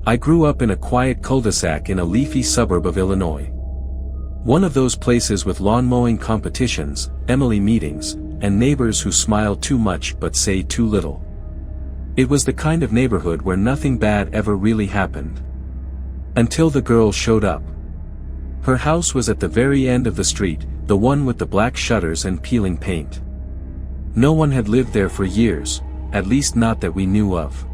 I grew up in a quiet cul-de-sac in a leafy suburb of Illinois. One of those places with lawn mowing competitions, Emily meetings, and neighbors who smile too much but say too little. It was the kind of neighborhood where nothing bad ever really happened. Until the girl showed up. Her house was at the very end of the street, the one with the black shutters and peeling paint. No one had lived there for years, at least not that we knew of.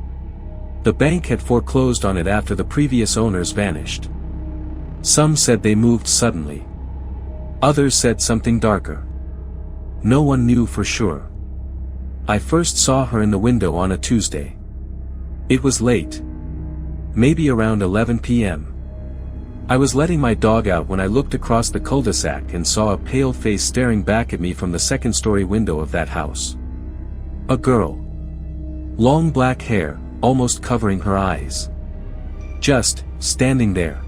The bank had foreclosed on it after the previous owners vanished. Some said they moved suddenly. Others said something darker. No one knew for sure. I first saw her in the window on a Tuesday. It was late. Maybe around 11 p.m. I was letting my dog out when I looked across the cul-de-sac and saw a pale face staring back at me from the second-story window of that house. A girl. Long black hair, almost covering her eyes. Just standing there.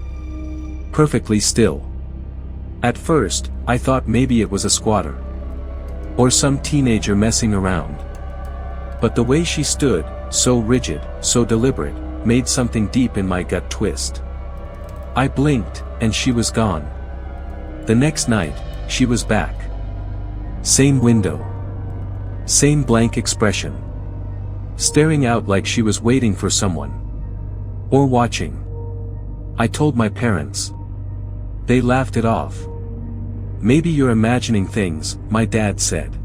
Perfectly still. At first, I thought maybe it was a squatter. Or some teenager messing around. But the way she stood, so rigid, so deliberate, made something deep in my gut twist. I blinked, and she was gone. The next night, she was back. Same window. Same blank expression. Staring out like she was waiting for someone. Or watching. I told my parents. They laughed it off. Maybe you're imagining things, my dad said.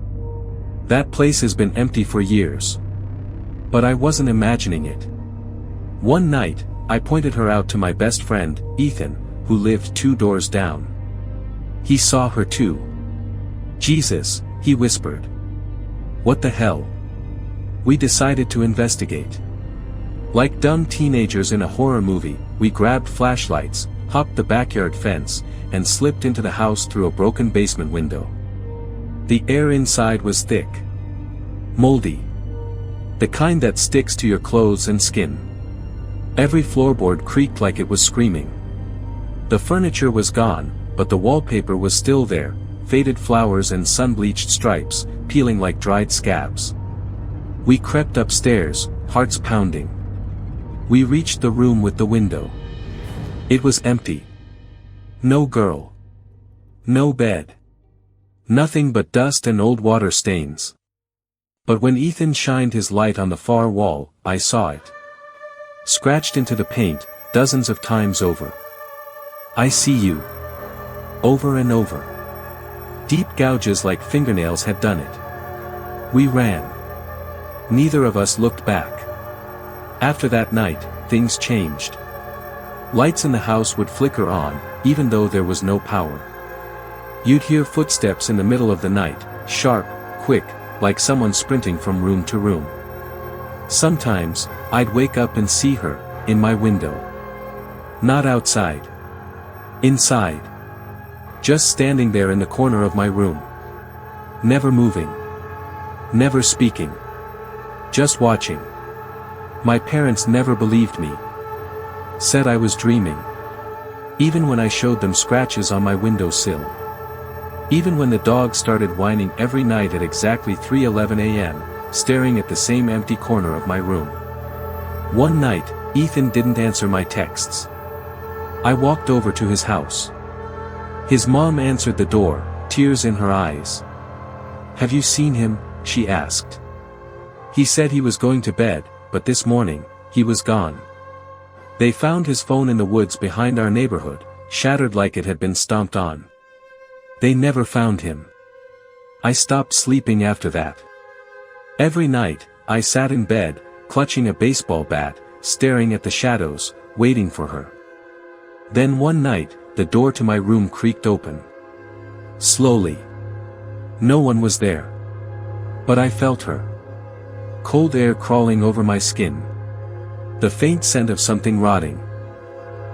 That place has been empty for years. But I wasn't imagining it. One night, I pointed her out to my best friend, Ethan, who lived 2 doors down. He saw her too. Jesus, he whispered. What the hell? We decided to investigate. Like dumb teenagers in a horror movie, we grabbed flashlights, hopped the backyard fence, and slipped into the house through a broken basement window. The air inside was thick. Moldy. The kind that sticks to your clothes and skin. Every floorboard creaked like it was screaming. The furniture was gone, but the wallpaper was still there, faded flowers and sun-bleached stripes, peeling like dried scabs. We crept upstairs, hearts pounding. We reached the room with the window. It was empty. No girl. No bed. Nothing but dust and old water stains. But when Ethan shined his light on the far wall, I saw it. Scratched into the paint, dozens of times over. I see you. Over and over. Deep gouges like fingernails had done it. We ran. Neither of us looked back. After that night, things changed. Lights in the house would flicker on, even though there was no power. You'd hear footsteps in the middle of the night, sharp, quick, like someone sprinting from room to room. Sometimes, I'd wake up and see her, in my window. Not outside. Inside. Just standing there in the corner of my room. Never moving. Never speaking. Just watching. My parents never believed me. Said I was dreaming. Even when I showed them scratches on my windowsill. Even when the dog started whining every night at exactly 3:11 a.m., staring at the same empty corner of my room. One night, Ethan didn't answer my texts. I walked over to his house. His mom answered the door, tears in her eyes. "Have you seen him?" she asked. He said he was going to bed, but this morning, he was gone. They found his phone in the woods behind our neighborhood, shattered like it had been stomped on. They never found him. I stopped sleeping after that. Every night, I sat in bed, clutching a baseball bat, staring at the shadows, waiting for her. Then one night, the door to my room creaked open. Slowly. No one was there. But I felt her. Cold air crawling over my skin. The faint scent of something rotting.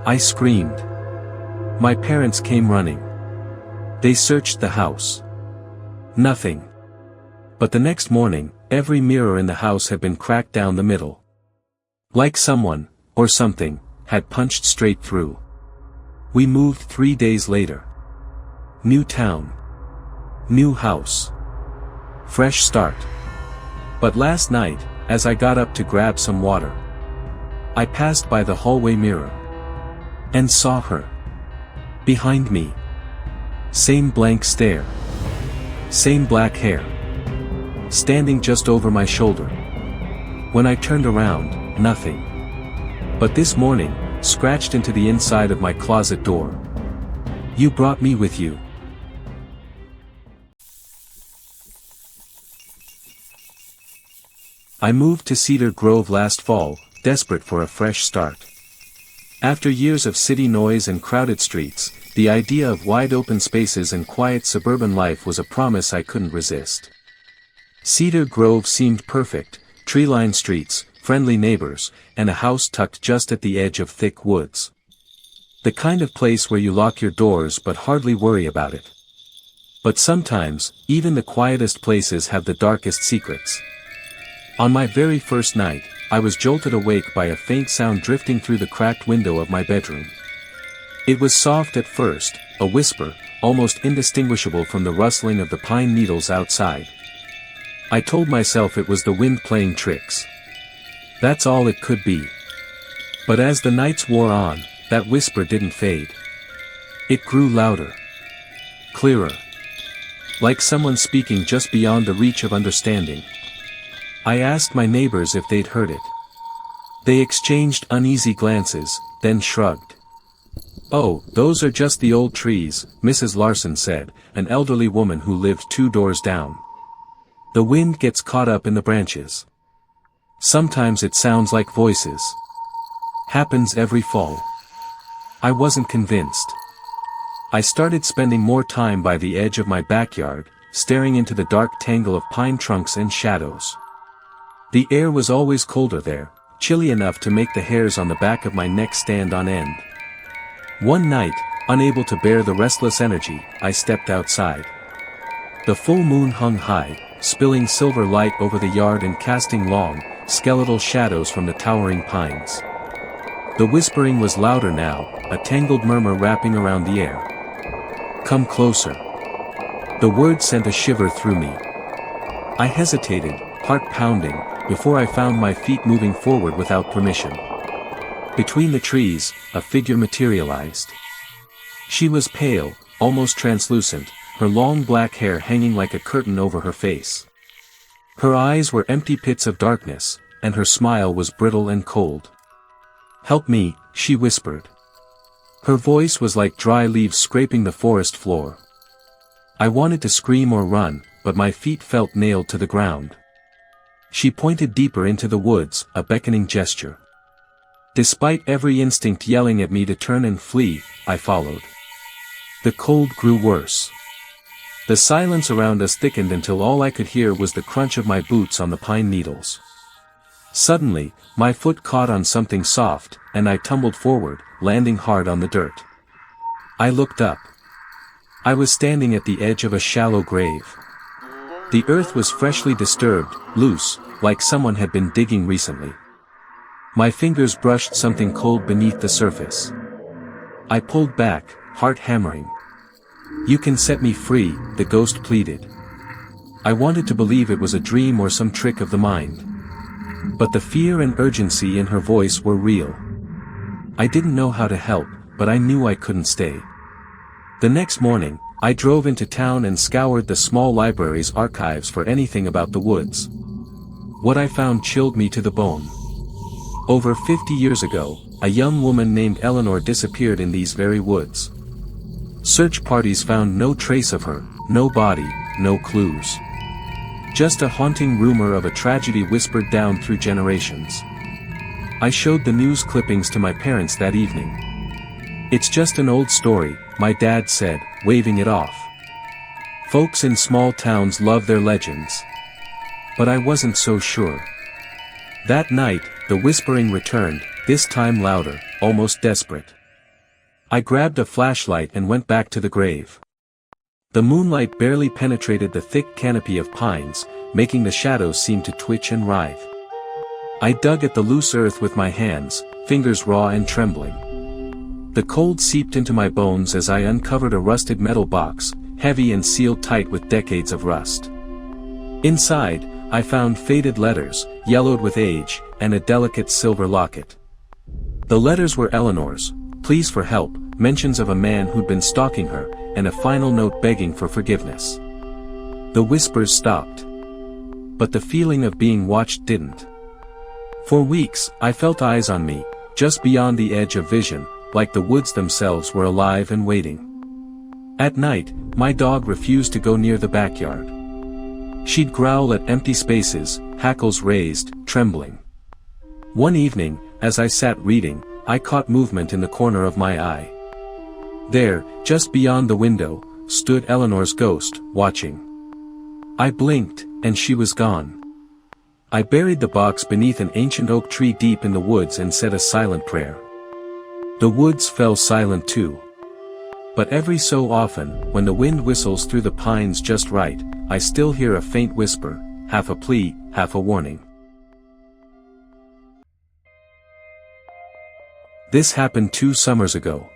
I screamed. My parents came running. They searched the house. Nothing. But the next morning, every mirror in the house had been cracked down the middle. Like someone, or something, had punched straight through. We moved 3 days later. New town. New house. Fresh start. But last night, as I got up to grab some water, I passed by the hallway mirror. And saw her. Behind me. Same blank stare. Same black hair. Standing just over my shoulder. When I turned around, nothing. But this morning, scratched into the inside of my closet door. You brought me with you. I moved to Cedar Grove last fall, desperate for a fresh start. After years of city noise and crowded streets, the idea of wide open spaces and quiet suburban life was a promise I couldn't resist. Cedar Grove seemed perfect, tree-lined streets, friendly neighbors, and a house tucked just at the edge of thick woods. The kind of place where you lock your doors but hardly worry about it. But sometimes, even the quietest places have the darkest secrets. On my very first night, I was jolted awake by a faint sound drifting through the cracked window of my bedroom. It was soft at first, a whisper, almost indistinguishable from the rustling of the pine needles outside. I told myself it was the wind playing tricks. That's all it could be. But as the nights wore on, that whisper didn't fade. It grew louder. Clearer. Like someone speaking just beyond the reach of understanding. I asked my neighbors if they'd heard it. They exchanged uneasy glances, then shrugged. "Oh, those are just the old trees," Mrs. Larson said, an elderly woman who lived 2 doors down. "The wind gets caught up in the branches. Sometimes it sounds like voices. Happens every fall." I wasn't convinced. I started spending more time by the edge of my backyard, staring into the dark tangle of pine trunks and shadows. The air was always colder there, chilly enough to make the hairs on the back of my neck stand on end. One night, unable to bear the restless energy, I stepped outside. The full moon hung high, spilling silver light over the yard and casting long, skeletal shadows from the towering pines. The whispering was louder now, a tangled murmur wrapping around the air. "Come closer." The word sent a shiver through me. I hesitated, heart pounding, before I found my feet moving forward without permission. Between the trees, a figure materialized. She was pale, almost translucent, her long black hair hanging like a curtain over her face. Her eyes were empty pits of darkness, and her smile was brittle and cold. "Help me," she whispered. Her voice was like dry leaves scraping the forest floor. I wanted to scream or run, but my feet felt nailed to the ground. She pointed deeper into the woods, a beckoning gesture. Despite every instinct yelling at me to turn and flee, I followed. The cold grew worse. The silence around us thickened until all I could hear was the crunch of my boots on the pine needles. Suddenly, my foot caught on something soft, and I tumbled forward, landing hard on the dirt. I looked up. I was standing at the edge of a shallow grave. The earth was freshly disturbed, loose, like someone had been digging recently. My fingers brushed something cold beneath the surface. I pulled back, heart hammering. "You can set me free," the ghost pleaded. I wanted to believe it was a dream or some trick of the mind. But the fear and urgency in her voice were real. I didn't know how to help, but I knew I couldn't stay. The next morning, I drove into town and scoured the small library's archives for anything about the woods. What I found chilled me to the bone. Over 50 years ago, a young woman named Eleanor disappeared in these very woods. Search parties found no trace of her, no body, no clues. Just a haunting rumor of a tragedy whispered down through generations. I showed the news clippings to my parents that evening. "It's just an old story," my dad said, waving it off. "Folks in small towns love their legends." But I wasn't so sure. That night, the whispering returned, this time louder, almost desperate. I grabbed a flashlight and went back to the grave. The moonlight barely penetrated the thick canopy of pines, making the shadows seem to twitch and writhe. I dug at the loose earth with my hands, fingers raw and trembling. The cold seeped into my bones as I uncovered a rusted metal box, heavy and sealed tight with decades of rust. Inside, I found faded letters, yellowed with age, and a delicate silver locket. The letters were Eleanor's, pleas for help, mentions of a man who'd been stalking her, and a final note begging for forgiveness. The whispers stopped. But the feeling of being watched didn't. For weeks, I felt eyes on me, just beyond the edge of vision, like the woods themselves were alive and waiting. At night, my dog refused to go near the backyard. She'd growl at empty spaces, hackles raised, trembling. One evening, as I sat reading, I caught movement in the corner of my eye. There, just beyond the window, stood Eleanor's ghost, watching. I blinked, and she was gone. I buried the box beneath an ancient oak tree deep in the woods and said a silent prayer. The woods fell silent too. But every so often, when the wind whistles through the pines just right, I still hear a faint whisper, half a plea, half a warning. This happened 2 summers ago.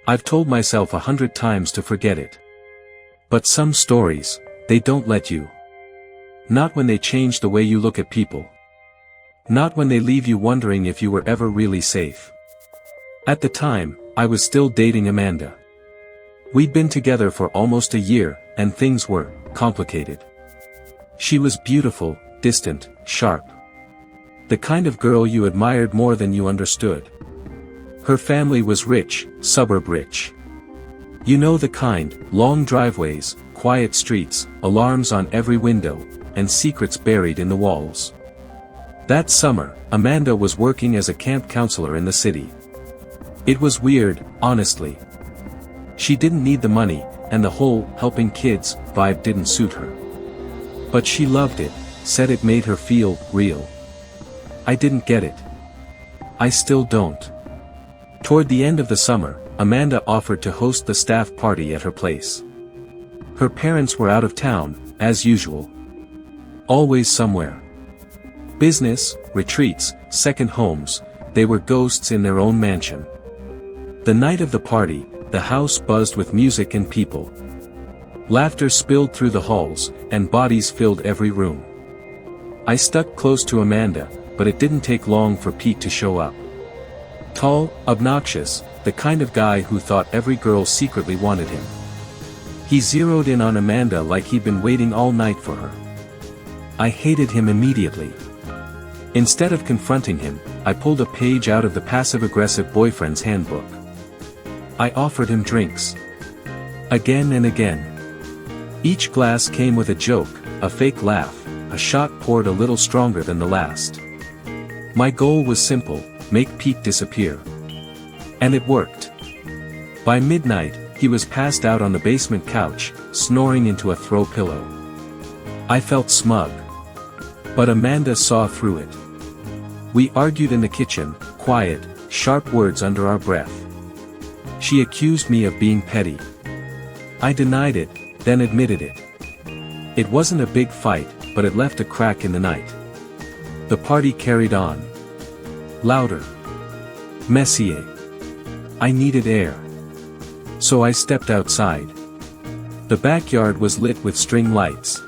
I've told myself 100 times to forget it. But some stories, they don't let you. Not when they change the way you look at people. Not when they leave you wondering if you were ever really safe. At the time, I was still dating Amanda. We'd been together for almost a year, and things were complicated. She was beautiful, distant, sharp. The kind of girl you admired more than you understood. Her family was rich, suburb rich. You know the kind, long driveways, quiet streets, alarms on every window, and secrets buried in the walls. That summer, Amanda was working as a camp counselor in the city. It was weird, honestly. She didn't need the money, and the whole helping kids vibe didn't suit her. But she loved it, said it made her feel real. I didn't get it. I still don't. Toward the end of the summer, Amanda offered to host the staff party at her place. Her parents were out of town, as usual. Always somewhere. Business, retreats, second homes, they were ghosts in their own mansion. The night of the party, the house buzzed with music and people. Laughter spilled through the halls, and bodies filled every room. I stuck close to Amanda, but it didn't take long for Pete to show up. Tall, obnoxious, the kind of guy who thought every girl secretly wanted him. He zeroed in on Amanda like he'd been waiting all night for her. I hated him immediately. Instead of confronting him, I pulled a page out of the passive-aggressive boyfriend's handbook. I offered him drinks. Again and again. Each glass came with a joke, a fake laugh, a shot poured a little stronger than the last. My goal was simple, make Pete disappear. And it worked. By midnight, he was passed out on the basement couch, snoring into a throw pillow. I felt smug. But Amanda saw through it. We argued in the kitchen, quiet, sharp words under our breath. She accused me of being petty. I denied it, then admitted it. It wasn't a big fight, but it left a crack in the night. The party carried on. Louder. Messier. I needed air. So I stepped outside. The backyard was lit with string lights.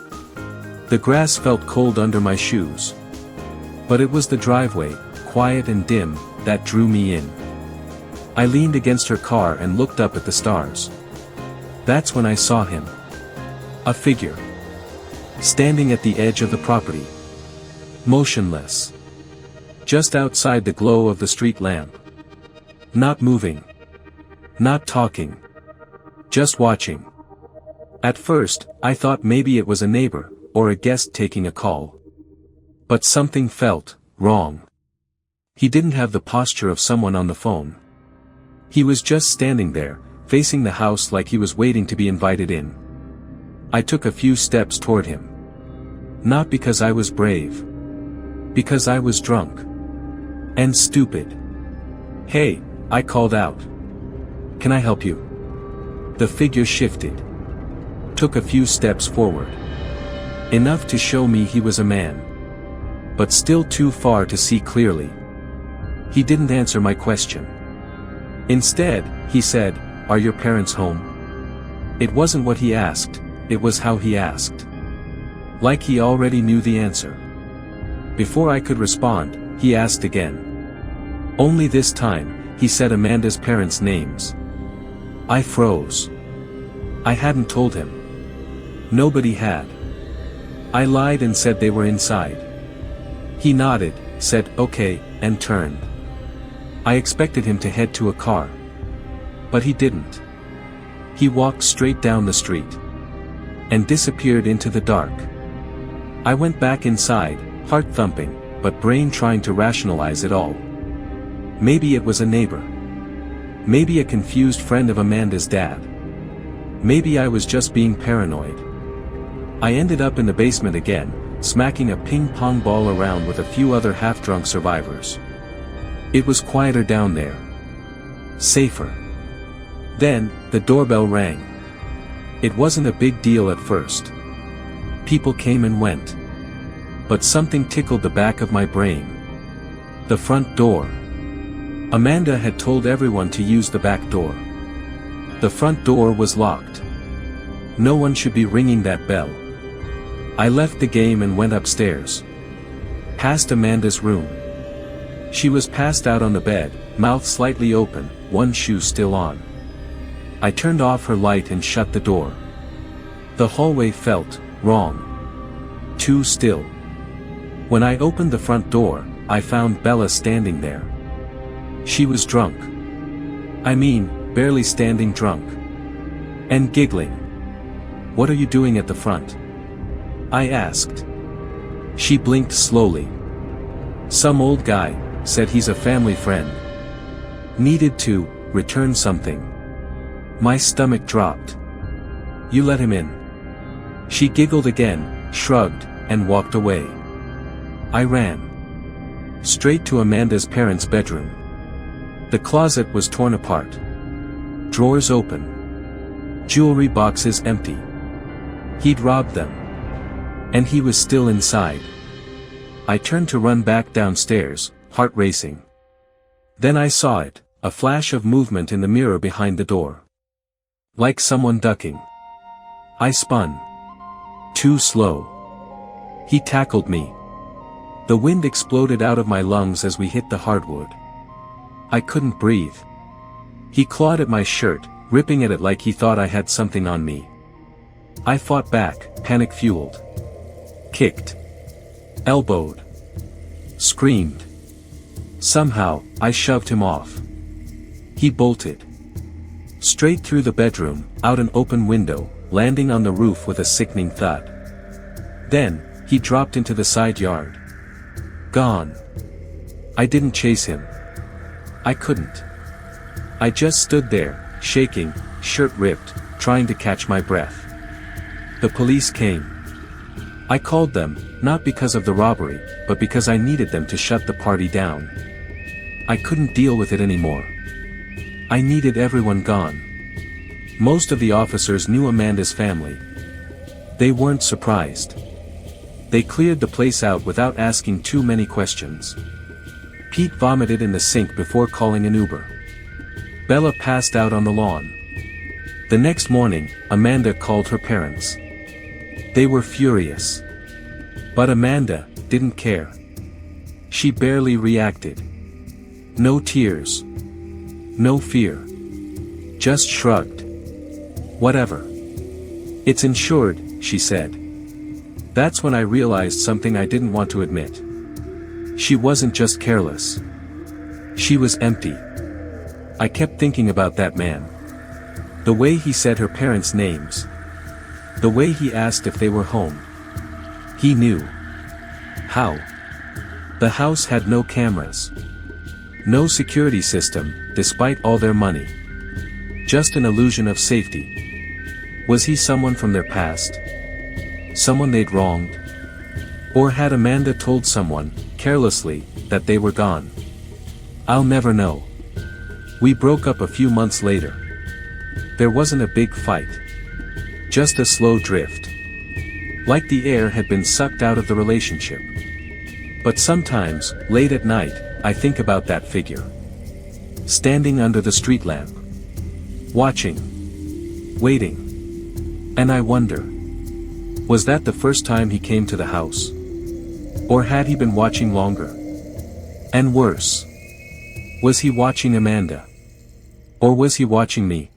The grass felt cold under my shoes. But it was the driveway, quiet and dim, that drew me in. I leaned against her car and looked up at the stars. That's when I saw him. A figure. Standing at the edge of the property. Motionless. Just outside the glow of the street lamp. Not moving. Not talking. Just watching. At first, I thought maybe it was a neighbor, or a guest taking a call. But something felt wrong. He didn't have the posture of someone on the phone. He was just standing there, facing the house like he was waiting to be invited in. I took a few steps toward him. Not because I was brave. Because I was drunk. And stupid. "Hey," I called out. "Can I help you?" The figure shifted. Took a few steps forward. Enough to show me he was a man. But still too far to see clearly. He didn't answer my question. Instead, he said, "Are your parents home?" It wasn't what he asked, it was how he asked. Like he already knew the answer. Before I could respond, he asked again. Only this time, he said Amanda's parents' names. I froze. I hadn't told him. Nobody had. I lied and said they were inside. He nodded, said okay, and turned. I expected him to head to a car. But he didn't. He walked straight down the street. And disappeared into the dark. I went back inside, heart thumping, but brain trying to rationalize it all. Maybe it was a neighbor. Maybe a confused friend of Amanda's dad. Maybe I was just being paranoid. I ended up in the basement again, smacking a ping-pong ball around with a few other half-drunk survivors. It was quieter down there. Safer. Then, the doorbell rang. It wasn't a big deal at first. People came and went. But something tickled the back of my brain. The front door. Amanda had told everyone to use the back door. The front door was locked. No one should be ringing that bell. I left the game and went upstairs. Past Amanda's room. She was passed out on the bed, mouth slightly open, one shoe still on. I turned off her light and shut the door. The hallway felt wrong. Too still. When I opened the front door, I found Bella standing there. She was drunk. I mean, barely standing drunk. And giggling. What are you doing at the front? I asked. She blinked slowly. Some old guy said he's a family friend. Needed to return something. My stomach dropped. You let him in. She giggled again, shrugged, and walked away. I ran. Straight to Amanda's parents' bedroom. The closet was torn apart. Drawers open. Jewelry boxes empty. He'd robbed them. And he was still inside. I turned to run back downstairs, heart racing. Then I saw it, a flash of movement in the mirror behind the door. Like someone ducking. I spun. Too slow. He tackled me. The wind exploded out of my lungs as we hit the hardwood. I couldn't breathe. He clawed at my shirt, ripping at it like he thought I had something on me. I fought back, panic-fueled. Kicked. Elbowed. Screamed. Somehow, I shoved him off. He bolted. Straight through the bedroom, out an open window, landing on the roof with a sickening thud. Then, he dropped into the side yard. Gone. I didn't chase him. I couldn't. I just stood there, shaking, shirt ripped, trying to catch my breath. The police came. I called them, not because of the robbery, but because I needed them to shut the party down. I couldn't deal with it anymore. I needed everyone gone. Most of the officers knew Amanda's family. They weren't surprised. They cleared the place out without asking too many questions. Pete vomited in the sink before calling an Uber. Bella passed out on the lawn. The next morning, Amanda called her parents. They were furious. But Amanda didn't care. She barely reacted. No tears. No fear. Just shrugged. Whatever. It's insured, she said. That's when I realized something I didn't want to admit. She wasn't just careless. She was empty. I kept thinking about that man. The way he said her parents' names. The way he asked if they were home. He knew. How? The house had no cameras. No security system, despite all their money. Just an illusion of safety. Was he someone from their past? Someone they'd wronged? Or had Amanda told someone, carelessly, that they were gone? I'll never know. We broke up a few months later. There wasn't a big fight. Just a slow drift. Like the air had been sucked out of the relationship. But sometimes, late at night, I think about that figure. Standing under the street lamp. Watching. Waiting. And I wonder. Was that the first time he came to the house? Or had he been watching longer? And worse. Was he watching Amanda? Or was he watching me?